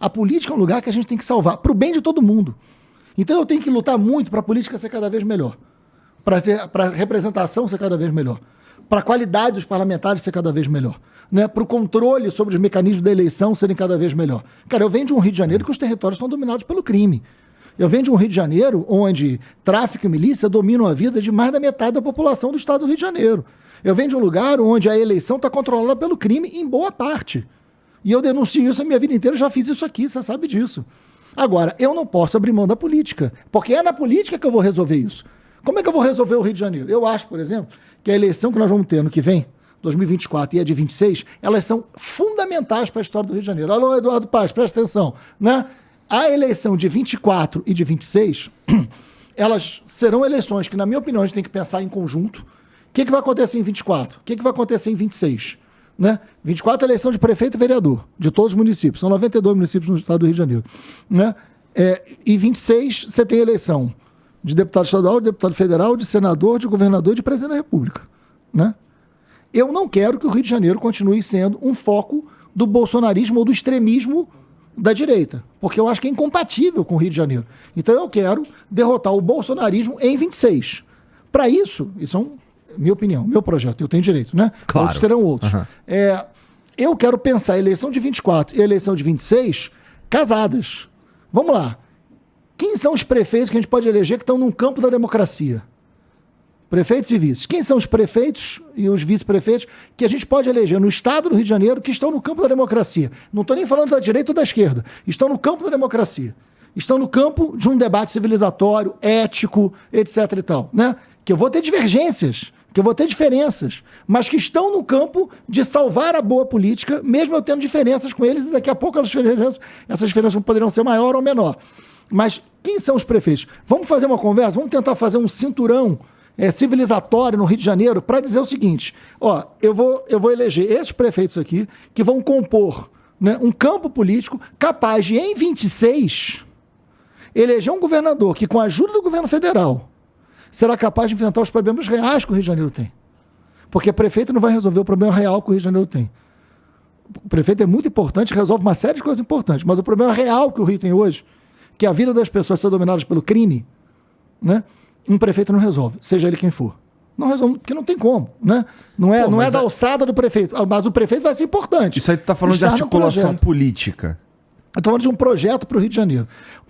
A política é um lugar que a gente tem que salvar, para o bem de todo mundo. Então eu tenho que lutar muito para a política ser cada vez melhor, para a representação ser cada vez melhor, para a qualidade dos parlamentares ser cada vez melhor, né? Para o controle sobre os mecanismos da eleição serem cada vez melhor. Cara, eu venho de um Rio de Janeiro que os territórios estão dominados pelo crime. Eu venho de um Rio de Janeiro onde tráfico e milícia dominam a vida de mais da metade da população do estado do Rio de Janeiro. Eu venho de um lugar onde a eleição está controlada pelo crime em boa parte. E eu denuncio isso a minha vida inteira, já fiz isso aqui, você sabe disso. Agora, eu não posso abrir mão da política, porque é na política que eu vou resolver isso. Como é que eu vou resolver o Rio de Janeiro? Eu acho, por exemplo, que a eleição que nós vamos ter ano que vem, 2024 e a de 26, elas são fundamentais para a história do Rio de Janeiro. Alô, Eduardo Paz, presta atenção, né? A eleição de 24 e de 26, elas serão eleições que, na minha opinião, a gente tem que pensar em conjunto. O que vai acontecer em 24? O que vai acontecer em 26? Né? 24 é eleição de prefeito e vereador, de todos os municípios. São 92 municípios no estado do Rio de Janeiro. Né? E 26, você tem eleição de deputado estadual, de deputado federal, de senador, de governador e de presidente da República. Né? Eu não quero que o Rio de Janeiro continue sendo um foco do bolsonarismo ou do extremismo da direita, porque eu acho que é incompatível com o Rio de Janeiro. Então eu quero derrotar o bolsonarismo em 26. Para isso é minha opinião, meu projeto, eu tenho direito, né? Claro. Outros terão outros. Uhum. Eu quero pensar a eleição de 24 e a eleição de 26 casadas. Vamos lá. Quem são os prefeitos que a gente pode eleger que estão num campo da democracia? Prefeitos e vices. Quem são os prefeitos e os vice-prefeitos que a gente pode eleger no estado do Rio de Janeiro que estão no campo da democracia? Não estou nem falando da direita ou da esquerda. Estão no campo da democracia. Estão no campo de um debate civilizatório, ético, etc. e tal. Né? Que eu vou ter divergências, que eu vou ter diferenças, mas que estão no campo de salvar a boa política, mesmo eu tendo diferenças com eles, e daqui a pouco essas diferenças poderão ser maior ou menor. Mas quem são os prefeitos? Vamos fazer uma conversa? Vamos tentar fazer um cinturão civilizatório no Rio de Janeiro para dizer o seguinte: ó, eu vou eleger esses prefeitos aqui que vão compor, né, um campo político capaz de, em 26, eleger um governador que, com a ajuda do governo federal, será capaz de enfrentar os problemas reais que o Rio de Janeiro tem. Porque prefeito não vai resolver o problema real que o Rio de Janeiro tem. O prefeito é muito importante, resolve uma série de coisas importantes, mas o problema real que o Rio tem hoje, que é a vida das pessoas ser dominadas pelo crime, né? Um prefeito não resolve, seja ele quem for. Não resolve, porque não tem como, né? Não é da alçada do prefeito, mas o prefeito vai ser importante. Isso aí tu tá falando de articulação política. Eu tô falando de um projeto para o Rio de Janeiro.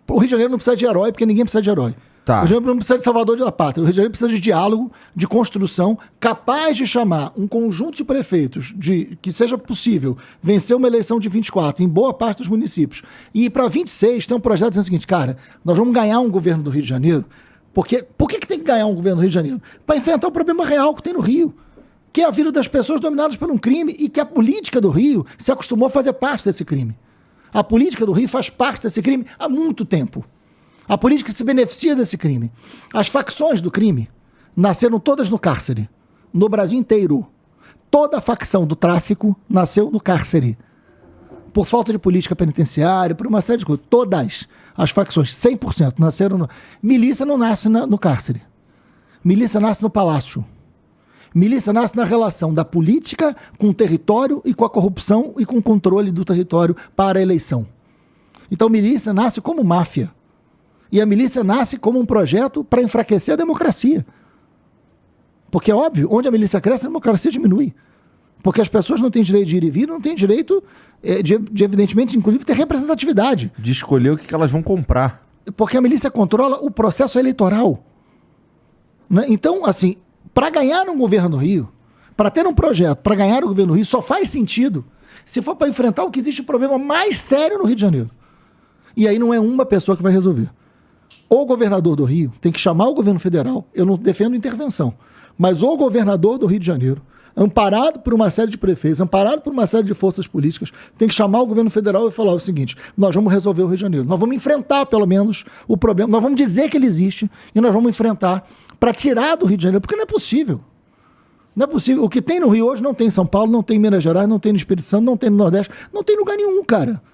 O Rio de Janeiro não precisa de herói, porque ninguém precisa de herói. Tá. O Rio de Janeiro não precisa de salvador da pátria. O Rio de Janeiro precisa de diálogo, de construção, capaz de chamar um conjunto de prefeitos que seja possível vencer uma eleição de 24 em boa parte dos municípios. E para 26 tem um projeto dizendo o seguinte: cara, nós vamos ganhar um governo do Rio de Janeiro. Por que tem que ganhar um governo do Rio de Janeiro? Para enfrentar o problema real que tem no Rio, que é a vida das pessoas dominadas por um crime, e que a política do Rio se acostumou a fazer parte desse crime. A política do Rio faz parte desse crime há muito tempo. A política se beneficia desse crime. As facções do crime nasceram todas no cárcere, no Brasil inteiro. Toda a facção do tráfico nasceu no cárcere. Por falta de política penitenciária, por uma série de coisas. Todas as facções, 100%, nasceram no... Milícia não nasce no cárcere. Milícia nasce no palácio. Milícia nasce na relação da política com o território e com a corrupção e com o controle do território para a eleição. Então milícia nasce como máfia. E a milícia nasce como um projeto para enfraquecer a democracia. Porque é óbvio, onde a milícia cresce, a democracia diminui. Porque as pessoas não têm direito de ir e vir, não têm direito de evidentemente, inclusive, ter representatividade. De escolher o que elas vão comprar. Porque a milícia controla o processo eleitoral. Né? Então, assim, para ganhar um governo no Rio, para ter um projeto, para ganhar o governo no Rio, só faz sentido se for para enfrentar o que existe o problema mais sério no Rio de Janeiro. E aí não é uma pessoa que vai resolver. O governador do Rio tem que chamar o governo federal, eu não defendo intervenção, mas o governador do Rio de Janeiro, amparado por uma série de prefeitos, amparado por uma série de forças políticas, tem que chamar o governo federal e falar o seguinte: nós vamos resolver o Rio de Janeiro, nós vamos enfrentar pelo menos o problema, nós vamos dizer que ele existe e nós vamos enfrentar para tirar do Rio de Janeiro, porque não é possível. Não é possível. O que tem no Rio hoje não tem em São Paulo, não tem em Minas Gerais, não tem no Espírito Santo, não tem no Nordeste, não tem em lugar nenhum, cara.